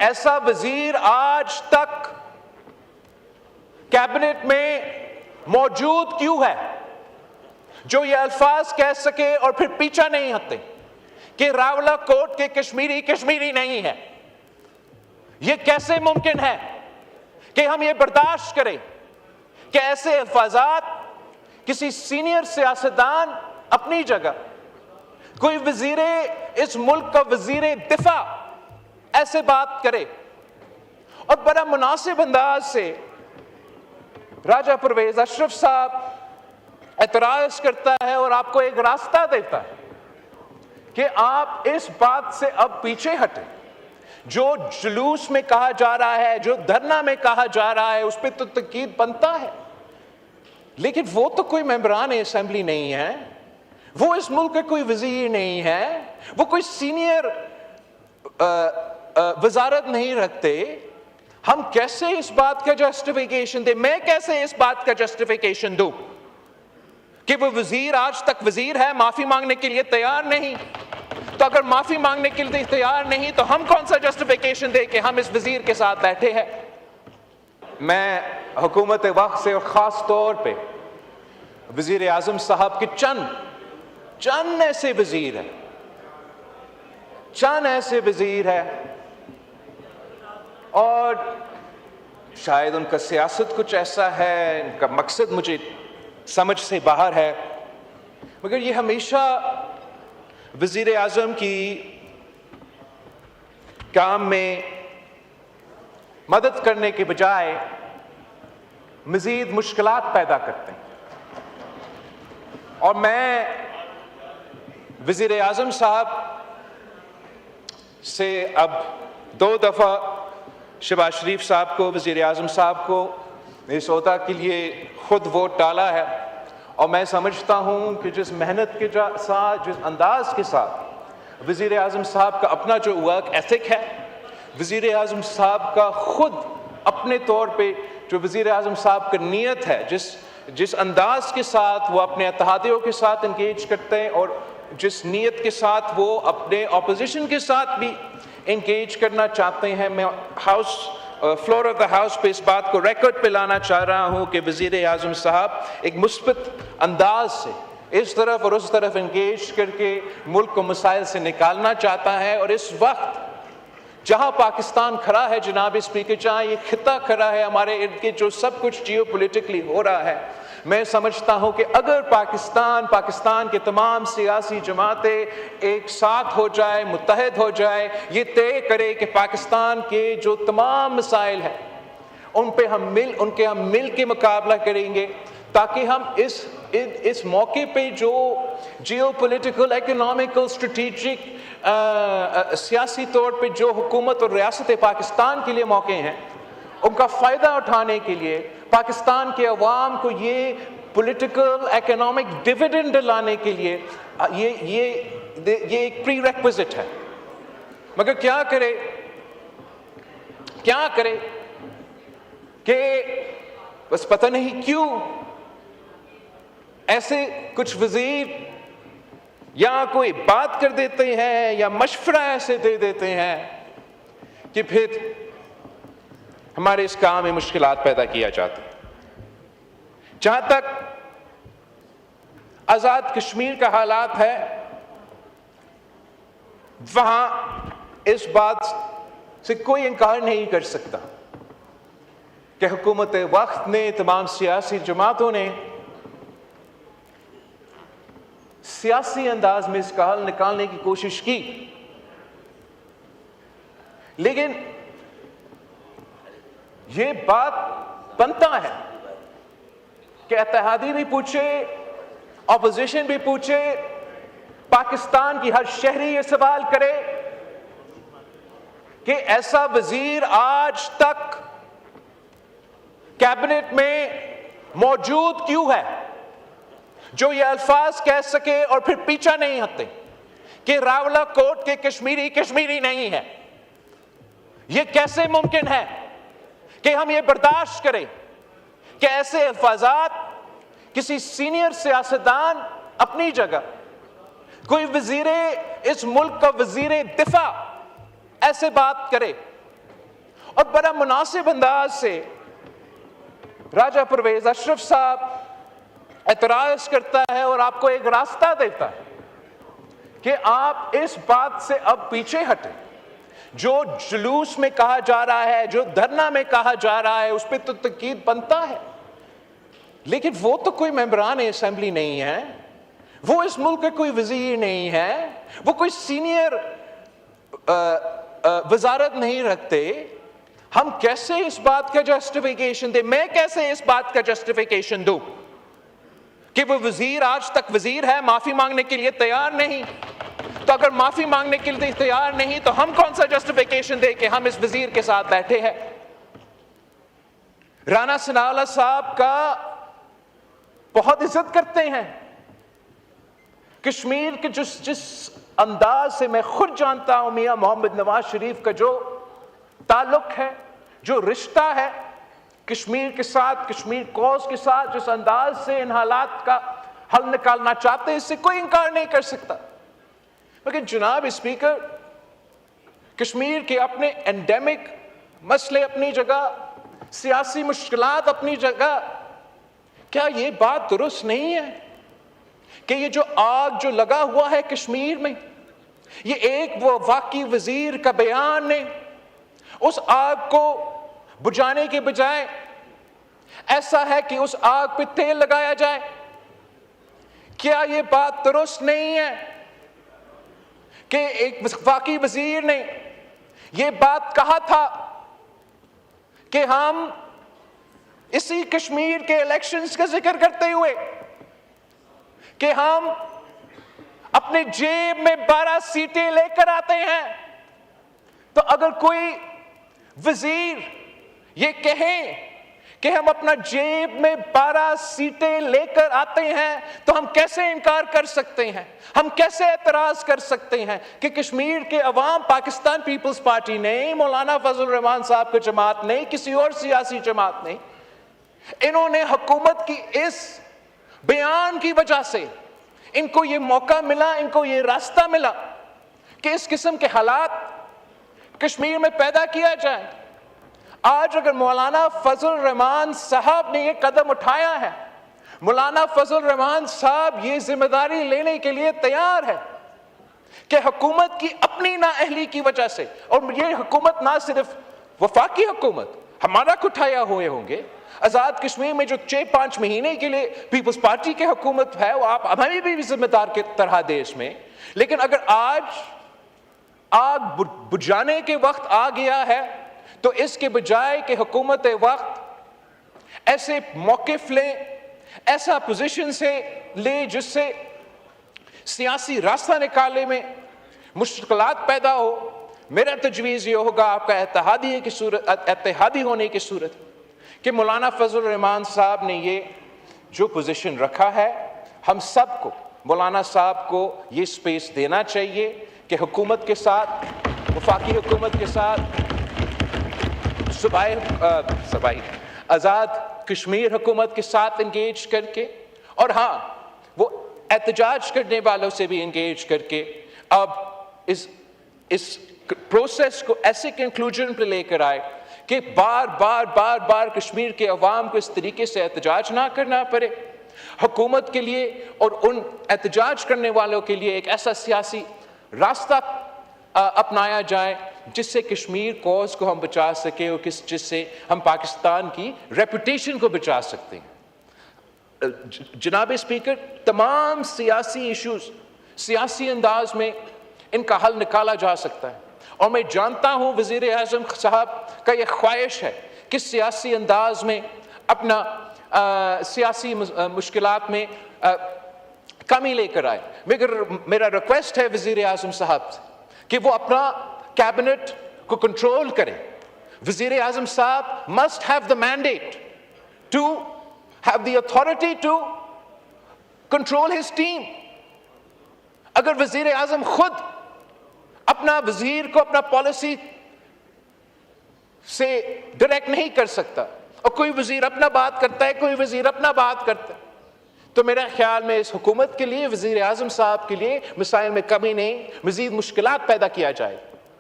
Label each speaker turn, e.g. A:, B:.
A: ایسا وزیر آج تک کیبنٹ میں موجود کیوں ہے جو یہ الفاظ کہہ سکے اور پھر پیچھا نہیں ہٹتے کہ راولا کوٹ کے کشمیری کشمیری نہیں ہے؟ یہ کیسے ممکن ہے کہ ہم یہ برداشت کریں کہ ایسے الفاظات کسی سینئر سیاستدان اپنی جگہ، کوئی وزیر اس ملک کا وزیر دفاع ایسے بات کرے اور بڑا مناسب انداز سے راجہ پرویز اشرف صاحب اعتراض کرتا ہے اور آپ کو ایک راستہ دیتا ہے کہ آپ اس بات سے اب پیچھے ہٹیں۔ جو جلوس میں کہا جا رہا ہے، جو دھرنا میں کہا جا رہا ہے، اس پہ تو تنقید بنتا ہے، لیکن وہ تو کوئی ممبران اسمبلی نہیں ہے، وہ اس ملک کا کوئی وزیر نہیں ہے، وہ کوئی سینئر وزارت نہیں رکھتے۔ ہم کیسے اس بات کا جسٹیفیکیشن دیں؟ میں کیسے اس بات کا جسٹیفیکیشن دوں کہ وہ وزیر آج تک وزیر ہے، معافی مانگنے کے لیے تیار نہیں؟ تو اگر معافی مانگنے کے لیے تیار نہیں تو ہم کون سا جسٹیفیکیشن دیں کہ ہم اس وزیر کے ساتھ بیٹھے ہیں؟ میں حکومت وقت سے اور خاص طور پہ وزیر اعظم صاحب کے چند ایسے وزیر ہیں، چند ایسے وزیر ہیں، اور شاید ان کا سیاست کچھ ایسا ہے، ان کا مقصد مجھے سمجھ سے باہر ہے، مگر یہ ہمیشہ وزیر اعظم کی کام میں مدد کرنے کے بجائے مزید مشکلات پیدا کرتے ہیں۔ اور میں وزیر اعظم صاحب سے اب 2 دفعہ شہباز شریف صاحب کو، وزیر اعظم صاحب کو اس عہدہ کے لیے خود ووٹ ڈالا ہے، اور میں سمجھتا ہوں کہ جس محنت کے ساتھ، جس انداز کے ساتھ وزیر اعظم صاحب کا اپنا جو ورک ایتھک ہے، وزیر اعظم صاحب کا خود اپنے طور پہ جو وزیر اعظم صاحب کا نیت ہے، جس انداز کے ساتھ وہ اپنے اتحادیوں کے ساتھ انگیج کرتے ہیں، اور جس نیت کے ساتھ وہ اپنے اپوزیشن کے ساتھ بھی انگیج کرنا چاہتے ہیں، میں فلور آف دا ہاؤس پہ اس بات کو ریکارڈ پہ لانا چاہ رہا ہوں کہ وزیر اعظم صاحب ایک مثبت انداز سے اس طرف اور اس طرف انگیج کر کے ملک کو مسائل سے نکالنا چاہتا ہے۔ اور اس وقت جہاں پاکستان کھڑا ہے جناب اسپیکر، جہاں یہ خطہ کھڑا ہے، ہمارے ارد گرد جو سب کچھ جیو پولیٹیکلی ہو رہا ہے، میں سمجھتا ہوں کہ اگر پاکستان کے تمام سیاسی جماعتیں ایک ساتھ ہو جائے، متحد ہو جائے، یہ طے کرے کہ پاکستان کے جو تمام مسائل ہیں ان کے ہم مل کے مقابلہ کریں گے، تاکہ ہم اس موقع پہ جو جیو پولیٹیکل، اکنامکل، اسٹریٹجک، سیاسی طور پہ جو حکومت اور ریاست پاکستان کے لیے موقع ہیں، ان کا فائدہ اٹھانے کے لیے پاکستان کے عوام کو یہ پولیٹیکل اکنامک ڈیویڈنڈ لانے کے لیے یہ ایک پری ریکوزٹ ہے۔ مگر کیا کرے کہ بس پتہ نہیں کیوں ایسے کچھ وزیر یا کوئی بات کر دیتے ہیں یا مشورہ ایسے دے دیتے ہیں کہ پھر ہمارے اس کام میں مشکلات پیدا کیا جاتی ہیں۔ جہاں تک آزاد کشمیر کا حالات ہے، وہاں اس بات سے کوئی انکار نہیں کر سکتا کہ حکومت وقت نے، تمام سیاسی جماعتوں نے سیاسی انداز میں اس کا حل نکالنے کی کوشش کی، لیکن یہ بات بنتا ہے کہ اتحادی بھی پوچھے، اپوزیشن بھی پوچھے، پاکستان کی ہر شہری یہ سوال کرے کہ ایسا وزیر آج تک کیبنٹ میں موجود کیوں ہے جو یہ الفاظ کہہ سکے اور پھر پیچھا نہیں ہٹتے کہ راولا کوٹ کے کشمیری کشمیری نہیں ہے؟ یہ کیسے ممکن ہے کہ ہم یہ برداشت کریں کہ ایسے الفاظات کسی سینئر سیاستدان اپنی جگہ، کوئی وزیر اس ملک کا وزیر دفاع ایسے بات کرے اور بڑا مناسب انداز سے راجہ پرویز اشرف صاحب اعتراض کرتا ہے اور آپ کو ایک راستہ دیتا ہے کہ آپ اس بات سے اب پیچھے ہٹیں. جو جلوس میں کہا جا رہا ہے, جو دھرنا میں کہا جا رہا ہے, اس پہ تو تنقید بنتا ہے, لیکن وہ تو کوئی ممبران اسمبلی نہیں ہے, وہ اس ملک کا کوئی وزیر نہیں ہے, وہ کوئی سینئر وزارت نہیں رکھتے. ہم کیسے اس بات کا جسٹیفیکیشن دیں؟ میں کیسے اس بات کا جسٹیفیکیشن دوں کہ وہ وزیر آج تک وزیر ہے, معافی مانگنے کے لیے تیار نہیں؟ تو اگر معافی مانگنے کے لیے تیار نہیں تو ہم کون سا جسٹیفیکیشن دیں کہ ہم اس وزیر کے ساتھ بیٹھے ہیں؟ رانا ثناءاللہ صاحب کا بہت عزت کرتے ہیں. کشمیر کے جس انداز سے میں خود جانتا ہوں میاں محمد نواز شریف کا جو تعلق ہے, جو رشتہ ہے کشمیر کے ساتھ, کشمیر کوز کے ساتھ, جس انداز سے ان حالات کا حل نکالنا چاہتے ہیں, اس سے کوئی انکار نہیں کر سکتا. لیکن جناب اسپیکر, کشمیر کے اپنے انڈیمک مسئلے اپنی جگہ, سیاسی مشکلات اپنی جگہ, کیا یہ بات درست نہیں ہے کہ یہ جو آگ جو لگا ہوا ہے کشمیر میں, یہ ایک وہ وفاقی وزیر کا بیان نے اس آگ کو بجھانے کے بجائے ایسا ہے کہ اس آگ پہ تیل لگایا جائے؟ کیا یہ بات درست نہیں ہے کہ ایک وفاقی وزیر نے یہ بات کہا تھا کہ ہم اسی کشمیر کے الیکشنز کا ذکر کرتے ہوئے کہ ہم اپنے جیب میں 12 سیٹیں لے کر آتے ہیں, تو اگر کوئی وزیر یہ کہیں کہ ہم اپنا جیب میں 12 سیٹیں لے کر آتے ہیں تو ہم کیسے انکار کر سکتے ہیں؟ ہم کیسے اعتراض کر سکتے ہیں کہ کشمیر کے عوام, پاکستان پیپلز پارٹی نہیں, مولانا فضل الرحمان صاحب کی جماعت نہیں, کسی اور سیاسی جماعت نہیں, انہوں نے حکومت کی اس بیان کی وجہ سے ان کو یہ موقع ملا, ان کو یہ راستہ ملا کہ اس قسم کے حالات کشمیر میں پیدا کیا جائے. آج اگر مولانا فضل الرحمان صاحب نے یہ قدم اٹھایا ہے, مولانا فضل الرحمان صاحب یہ ذمہ داری لینے کے لیے تیار ہے کہ حکومت کی اپنی نااہلی کی وجہ سے, اور یہ حکومت نہ صرف وفاقی حکومت ہمارا اٹھایا ہوئے ہوں گے, آزاد کشمیر میں جو 6-5 مہینے کے لیے پیپلز پارٹی کی حکومت ہے وہ آپ ہمیں بھی ذمہ دار کی طرح دے اس میں, لیکن اگر آج آگ بجھانے کے وقت آ گیا ہے تو اس کے بجائے کہ حکومت وقت ایسے موقف لیں, ایسا پوزیشن سے لے جس سے سیاسی راستہ نکالنے میں مشکلات پیدا ہو, میرا تجویز یہ ہوگا آپ کا اتحادی ہونے کی صورت کہ مولانا فضل الرحمان صاحب نے یہ جو پوزیشن رکھا ہے, ہم سب کو مولانا صاحب کو یہ سپیس دینا چاہیے کہ حکومت کے ساتھ, وفاقی حکومت کے ساتھ, صوبائی آزاد کشمیر حکومت کے ساتھ انگیج کر کے, اور ہاں وہ احتجاج کرنے والوں سے بھی انگیج کر کے اب اس پروسیس کو ایسے کنکلوژن پہ لے کر آئے کہ بار بار کشمیر کے عوام کو اس طریقے سے احتجاج نہ کرنا پڑے. حکومت کے لیے اور ان احتجاج کرنے والوں کے لیے ایک ایسا سیاسی راستہ اپنایا جائے جس سے کشمیر کوز کو ہم بچا سکیں اور جس سے ہم پاکستان کی ریپوٹیشن کو بچا سکتے ہیں. جناب اسپیکر, تمام سیاسی ایشوز سیاسی انداز میں ان کا حل نکالا جا سکتا ہے, اور میں جانتا ہوں وزیر اعظم صاحب کا یہ خواہش ہے کہ سیاسی انداز میں اپنا سیاسی مشکلات میں کمی لے کر آئے. مگر میرا ریکویسٹ ہے وزیر اعظم صاحب سے کہ وہ اپنا کیبنٹ کو کنٹرول کریں. وزیر اعظم صاحب must have the mandate to have the authority to control his team. اگر وزیر اعظم خود اپنا وزیر کو اپنا پالیسی سے ڈائریکٹ نہیں کر سکتا, اور کوئی وزیر اپنا بات کرتا ہے, کوئی وزیر اپنا بات کرتا ہے, تو میرا خیال میں اس حکومت کے لیے, وزیر اعظم صاحب کے لیے مسائل میں کمی نہیں, مزید مشکلات پیدا کیا جائے.